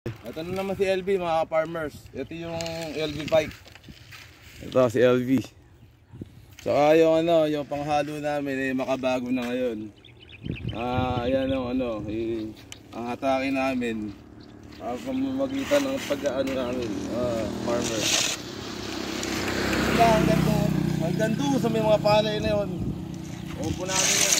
Ito na naman si LV mga farmers. Ito yung LV bike. Ito si LV. Saka yung yung panghalo namin makabago na ngayon. Ayan ang ang hatake namin. Pamamagitan ng pag-ano namin, farmer. Hanggang doon sa may mga palay na yun. Upo namin yan.